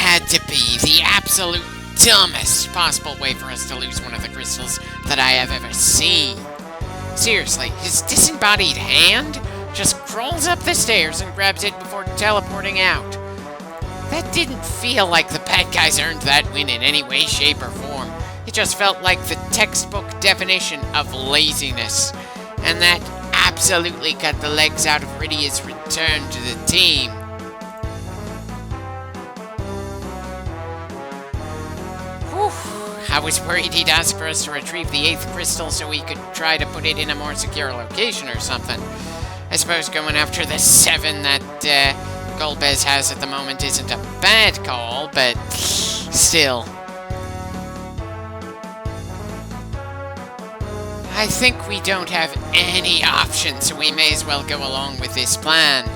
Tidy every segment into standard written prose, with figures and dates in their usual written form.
had to be the absolute dumbest possible way for us to lose one of the crystals that I have ever seen. Seriously, his disembodied hand just crawls up the stairs and grabs it before teleporting out. That didn't feel like the bad guys earned that win in any way, shape, or form. It just felt like the textbook definition of laziness. And that absolutely cut the legs out of Rydia's return to the team. I was worried he'd ask for us to retrieve the 8th crystal so we could try to put it in a more secure location or something. I suppose going after the 7 that Golbez has at the moment isn't a bad call, but still. I think we don't have any options, so we may as well go along with this plan.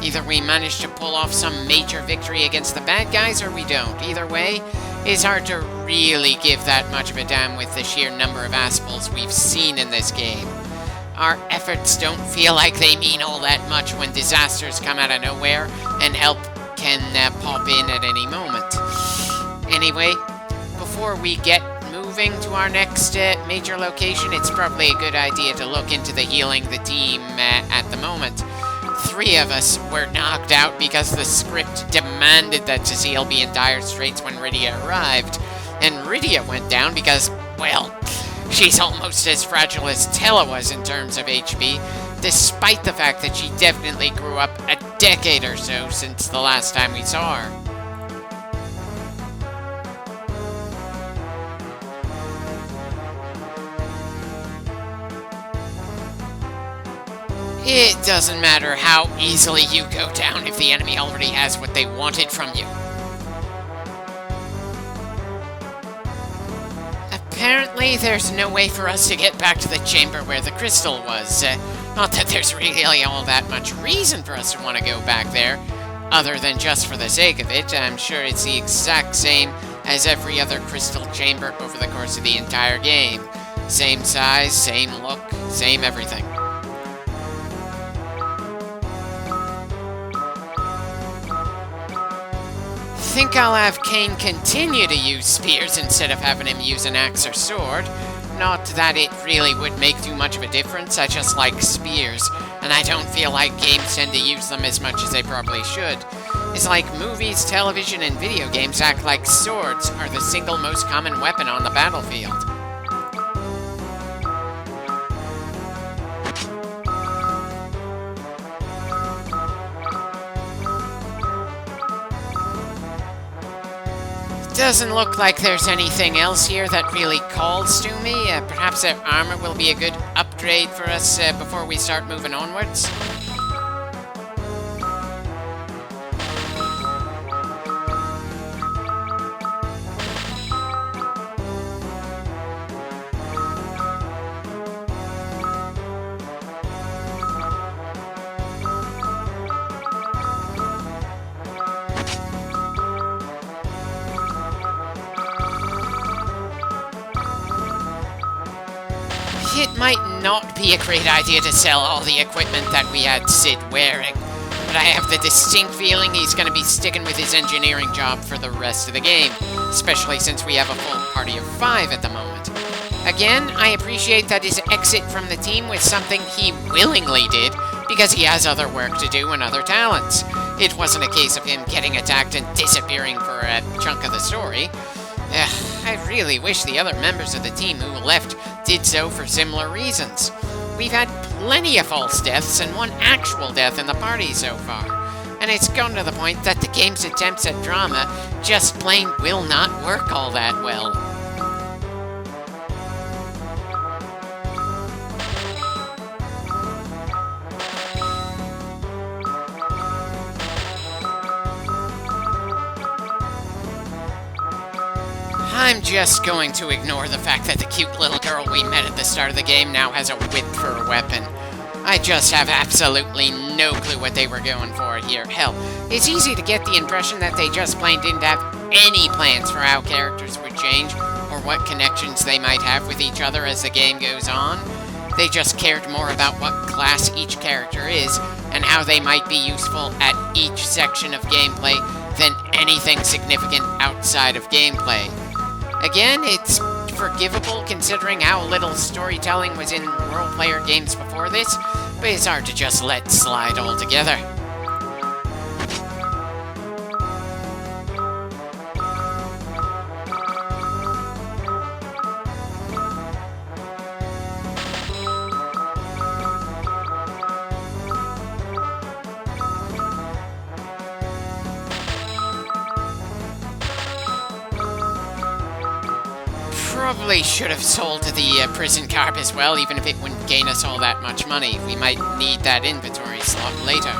Either we manage to pull off some major victory against the bad guys, or we don't. Either way, it's hard to really give that much of a damn with the sheer number of Aspals we've seen in this game. Our efforts don't feel like they mean all that much when disasters come out of nowhere, and help can pop in at any moment. Anyway, before we get moving to our next major location, it's probably a good idea to look into the healing the team at the moment. 3 of us were knocked out because the script demanded that Cecile be in dire straits when Rydia arrived. And Rydia went down because, well, she's almost as fragile as Tella was in terms of HP, despite the fact that she definitely grew up a decade or so since the last time we saw her. It doesn't matter how easily you go down if the enemy already has what they wanted from you. Apparently, there's no way for us to get back to the chamber where the crystal was. Not that there's really all that much reason for us to want to go back there, other than just for the sake of it. I'm sure it's the exact same as every other crystal chamber over the course of the entire game. Same size, same look, same everything. I think I'll have Cain continue to use spears instead of having him use an axe or sword. Not that it really would make too much of a difference, I just like spears, and I don't feel like games tend to use them as much as they probably should. It's like movies, television, and video games act like swords are the single most common weapon on the battlefield. Doesn't look like there's anything else here that really calls to me. Perhaps that armor will be a good upgrade for us before we start moving onwards. It might not be a great idea to sell all the equipment that we had Sid wearing, but I have the distinct feeling he's going to be sticking with his engineering job for the rest of the game, especially since we have a full party of 5 at the moment. Again, I appreciate that his exit from the team was something he willingly did, because he has other work to do and other talents. It wasn't a case of him getting attacked and disappearing for a chunk of the story. I really wish the other members of the team who left did so for similar reasons. We've had plenty of false deaths and one actual death in the party so far, and it's gotten to the point that the game's attempts at drama just plain will not work all that well. I'm just going to ignore the fact that the cute little girl we met at the start of the game now has a whip for a weapon. I just have absolutely no clue what they were going for here. Hell, it's easy to get the impression that they just plain didn't have any plans for how characters would change, or what connections they might have with each other as the game goes on. They just cared more about what class each character is, and how they might be useful at each section of gameplay than anything significant outside of gameplay. Again, it's forgivable considering how little storytelling was in role-player games before this, but it's hard to just let slide altogether. Probably should have sold the prison carp as well, even if it wouldn't gain us all that much money. We might need that inventory slot later.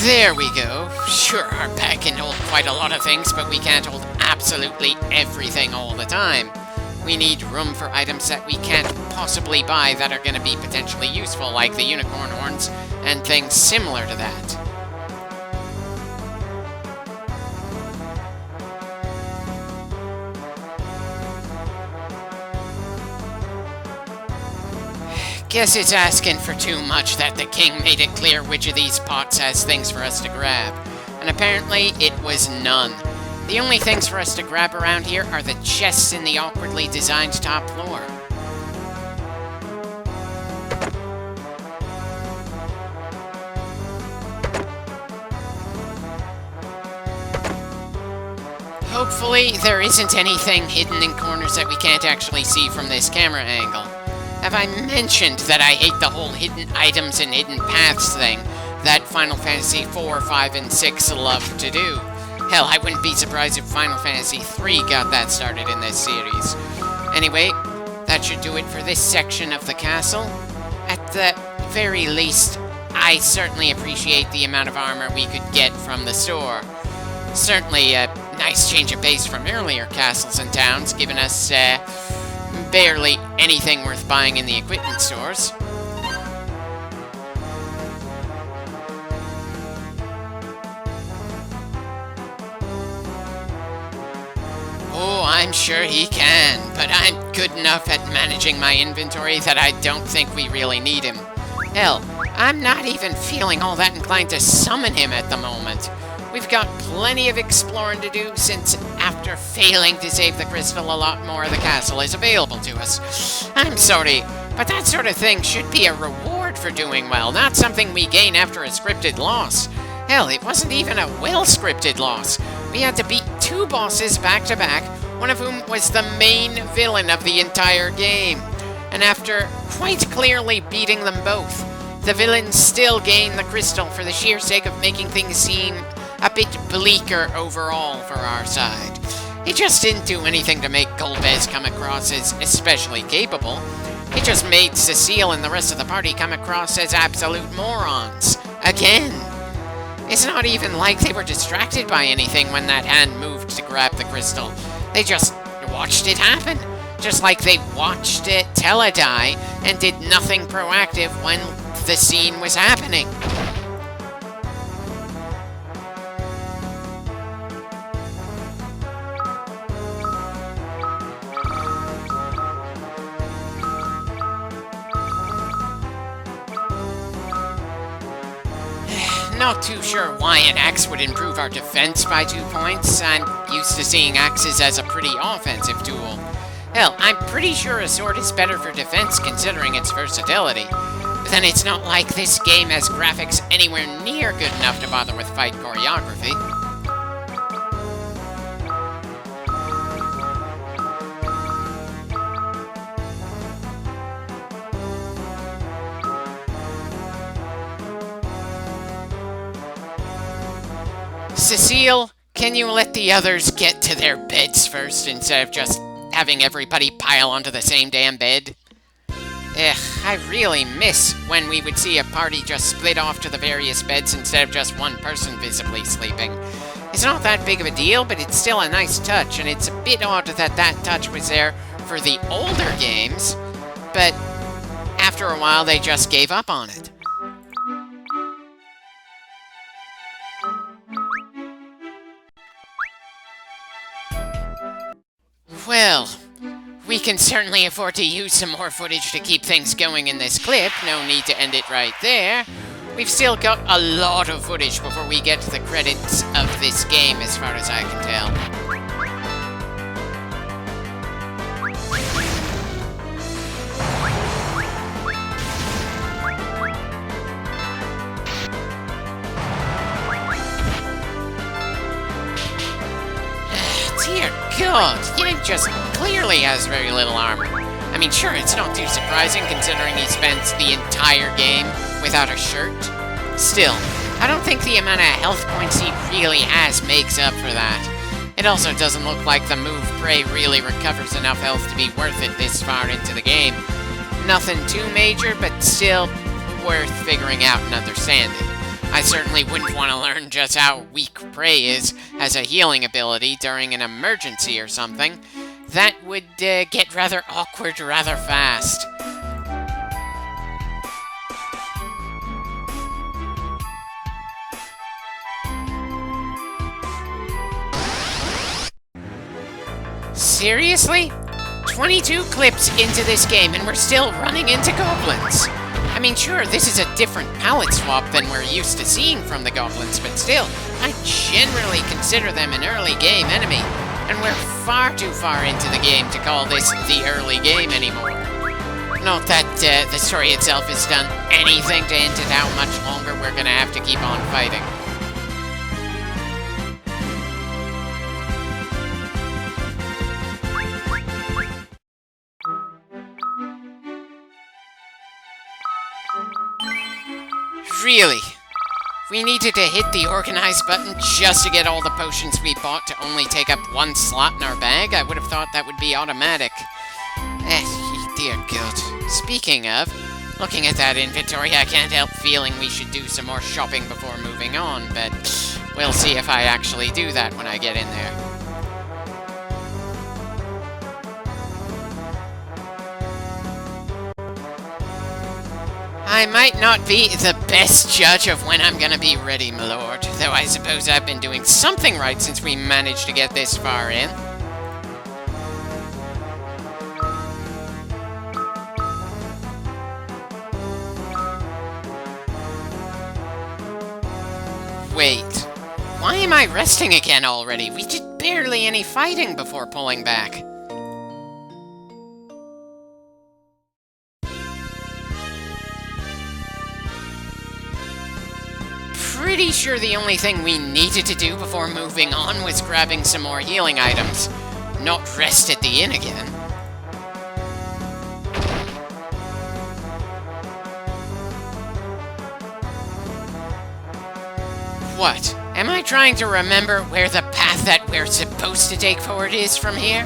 There we go. Sure, our bag can hold quite a lot of things, but we can't hold absolutely everything all the time. We need room for items that we can't possibly buy that are going to be potentially useful, like the unicorn horns and things similar to that. Guess it's asking for too much that the king made it clear which of these pots has things for us to grab. And apparently, it was none. The only things for us to grab around here are the chests in the awkwardly designed top floor. Hopefully, there isn't anything hidden in corners that we can't actually see from this camera angle. Have I mentioned that I hate the whole hidden items and hidden paths thing that Final Fantasy 4, 5, and 6 love to do? Hell, I wouldn't be surprised if Final Fantasy 3 got that started in this series. Anyway, that should do it for this section of the castle. At the very least, I certainly appreciate the amount of armor we could get from the store. Certainly a nice change of pace from earlier castles and towns, giving us barely anything worth buying in the equipment stores. Oh, I'm sure he can, but I'm good enough at managing my inventory that I don't think we really need him. Hell, I'm not even feeling all that inclined to summon him at the moment. We've got plenty of exploring to do, since after failing to save the crystal, a lot more of the castle is available to us. I'm sorry, but that sort of thing should be a reward for doing well, not something we gain after a scripted loss. Hell, it wasn't even a well-scripted loss. We had to beat 2 bosses back-to-back, one of whom was the main villain of the entire game. And after quite clearly beating them both, the villains still gained the crystal for the sheer sake of making things seem a bit bleaker overall for our side. It just didn't do anything to make Golbez come across as especially capable. It just made Cecile and the rest of the party come across as absolute morons. Again. It's not even like they were distracted by anything when that hand moved to grab the crystal. They just watched it happen. Just like they watched it teledie and did nothing proactive when the scene was happening. Not too sure why an axe would improve our defense by 2 points. I'm used to seeing axes as a pretty offensive tool. Hell, I'm pretty sure a sword is better for defense considering its versatility. But then it's not like this game has graphics anywhere near good enough to bother with fight choreography. Cecile, can you let the others get to their beds first instead of just having everybody pile onto the same damn bed? I really miss when we would see a party just split off to the various beds instead of just one person visibly sleeping. It's not that big of a deal, but it's still a nice touch, and it's a bit odd that that touch was there for the older games, but after a while they just gave up on it. Well, we can certainly afford to use some more footage to keep things going in this clip. No need to end it right there. We've still got a lot of footage before we get to the credits of this game, as far as I can tell. Dear God, Yank just clearly has very little armor. I mean, sure, it's not too surprising considering he spends the entire game without a shirt. Still, I don't think the amount of health points he really has makes up for that. It also doesn't look like the move Prey really recovers enough health to be worth it this far into the game. Nothing too major, but still worth figuring out and understanding. I certainly wouldn't want to learn just how weak Prey is as a healing ability during an emergency or something. That would get rather awkward rather fast. Seriously? 22 clips into this game and we're still running into goblins. I mean, sure, this is a different palette swap than we're used to seeing from the goblins, but still, I generally consider them an early game enemy, and we're far too far into the game to call this the early game anymore. Not that the story itself has done anything to hint at how much longer we're gonna have to keep on fighting. Really? We needed to hit the organize button just to get all the potions we bought to only take up one slot in our bag? I would have thought that would be automatic. Dear God. Speaking of, looking at that inventory, I can't help feeling we should do some more shopping before moving on, but we'll see if I actually do that when I get in there. I might not be the best judge of when I'm gonna be ready, my lord, though I suppose I've been doing something right since we managed to get this far in. Wait, why am I resting again already? We did barely any fighting before pulling back. Pretty sure the only thing we needed to do before moving on was grabbing some more healing items, not rest at the inn again. What? Am I trying to remember where the path that we're supposed to take forward is from here?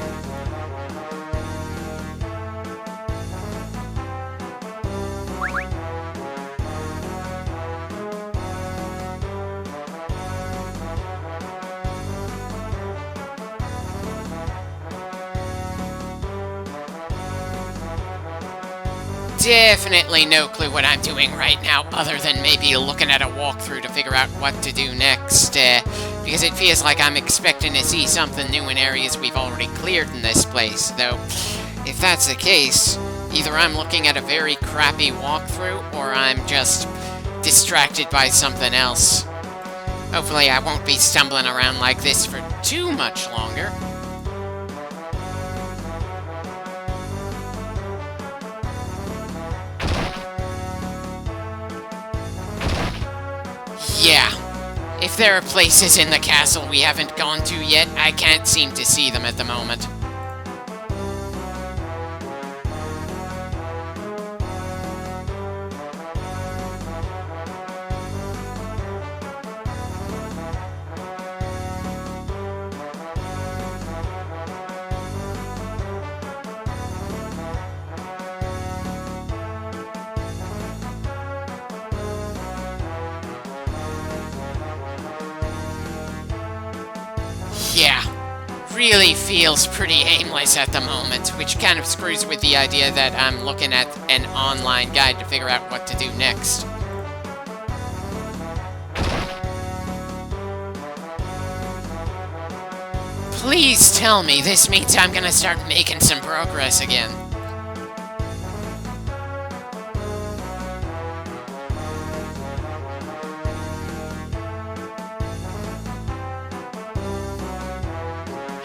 Definitely no clue what I'm doing right now, other than maybe looking at a walkthrough to figure out what to do next, because it feels like I'm expecting to see something new in areas we've already cleared in this place, though if that's the case, either I'm looking at a very crappy walkthrough, or I'm just distracted by something else. Hopefully I won't be stumbling around like this for too much longer. Yeah, if there are places in the castle we haven't gone to yet, I can't seem to see them at the moment. Yeah, really feels pretty aimless at the moment, which kind of screws with the idea that I'm looking at an online guide to figure out what to do next. Please tell me this means I'm gonna start making some progress again.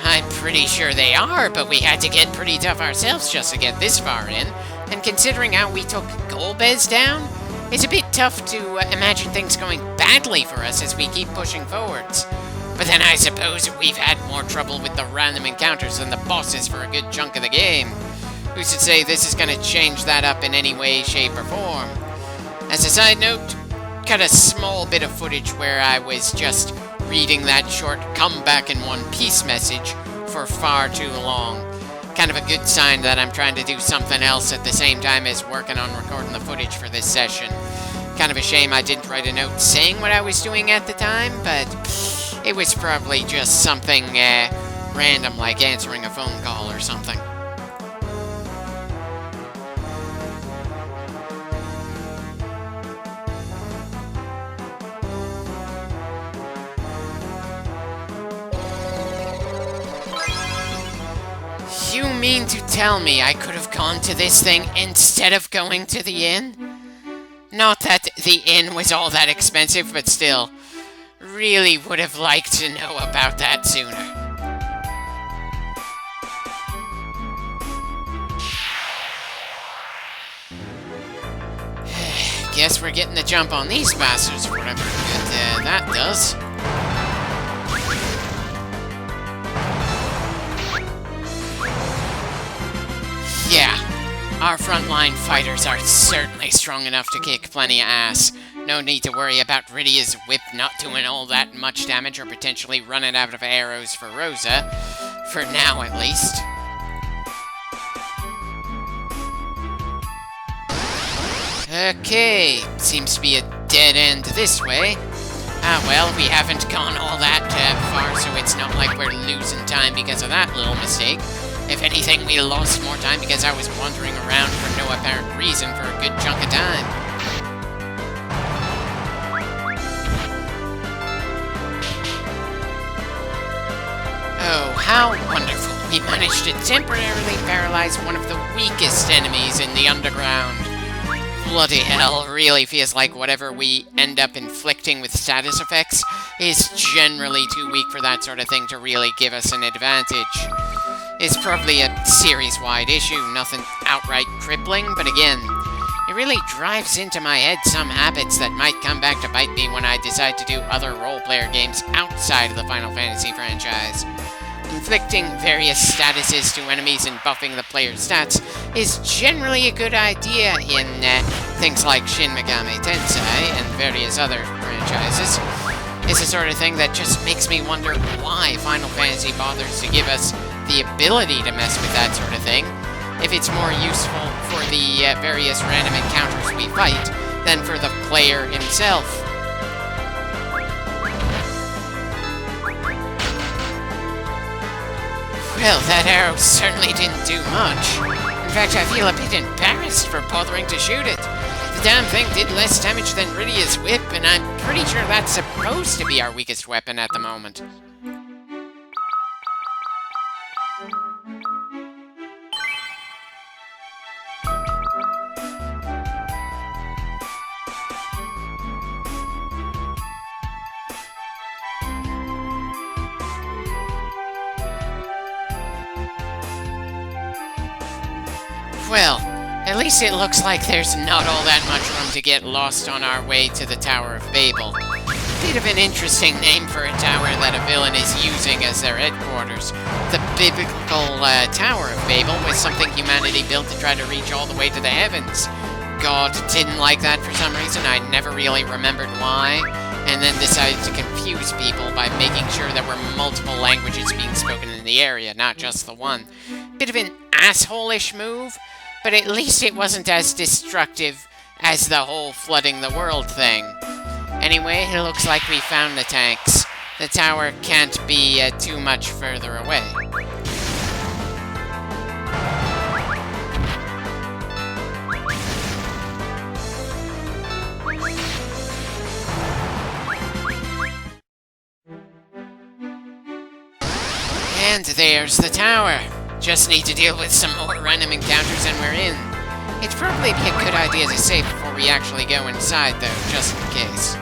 I'm pretty sure they are, but we had to get pretty tough ourselves just to get this far in. And considering how we took Golbez down, it's a bit tough to imagine things going badly for us as we keep pushing forwards. But then I suppose we've had more trouble with the random encounters than the bosses for a good chunk of the game. Who's to say this is going to change that up in any way, shape, or form? As a side note, got a small bit of footage where I was just reading that short come back in one piece message for far too long. Kind of a good sign that I'm trying to do something else at the same time as working on recording the footage for this session. Kind of a shame I didn't write a note saying what I was doing at the time, but it was probably just something random, like answering a phone call or something. You mean to tell me I could have gone to this thing instead of going to the inn? Not that the inn was all that expensive, but still, really would have liked to know about that sooner. Guess we're getting the jump on these bastards, whatever good that does. Yeah, our frontline fighters are certainly strong enough to kick plenty of ass. No need to worry about Rydia's whip not doing all that much damage or potentially running out of arrows for Rosa. For now, at least. Okay, seems to be a dead end this way. Ah well, we haven't gone all that far, so it's not like we're losing time because of that little mistake. If anything, we lost more time because I was wandering around for no apparent reason for a good chunk of time. Oh, how wonderful. We managed to temporarily paralyze one of the weakest enemies in the underground. Bloody hell, really feels like whatever we end up inflicting with status effects is generally too weak for that sort of thing to really give us an advantage. It's probably a series-wide issue, nothing outright crippling, but again, it really drives into my head some habits that might come back to bite me when I decide to do other role-player games outside of the Final Fantasy franchise. Inflicting various statuses to enemies and buffing the player's stats is generally a good idea in things like Shin Megami Tensei and various other franchises. It's the sort of thing that just makes me wonder why Final Fantasy bothers to give us the ability to mess with that sort of thing, if it's more useful for the various random encounters we fight than for the player himself. Well, that arrow certainly didn't do much. In fact, I feel a bit embarrassed for bothering to shoot it. The damn thing did less damage than Rydia's whip, and I'm pretty sure that's supposed to be our weakest weapon at the moment. Well, at least it looks like there's not all that much room to get lost on our way to the Tower of Babel. Bit of an interesting name for a tower that a villain is using as their headquarters. The biblical Tower of Babel was something humanity built to try to reach all the way to the heavens. God didn't like that for some reason, I never really remembered why, and then decided to confuse people by making sure there were multiple languages being spoken in the area, not just the one. Bit of an asshole-ish move, but at least it wasn't as destructive as the whole flooding the world thing. Anyway, it looks like we found the tanks. The tower can't be too much further away. And there's the tower. Just need to deal with some more random encounters and we're in. It'd probably be a good idea to save before we actually go inside, though, just in case.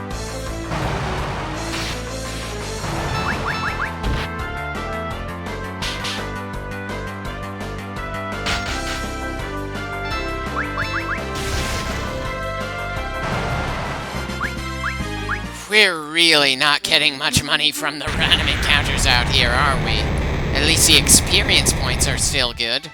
We're really not getting much money from the random encounters out here, are we? At least the experience points are still good.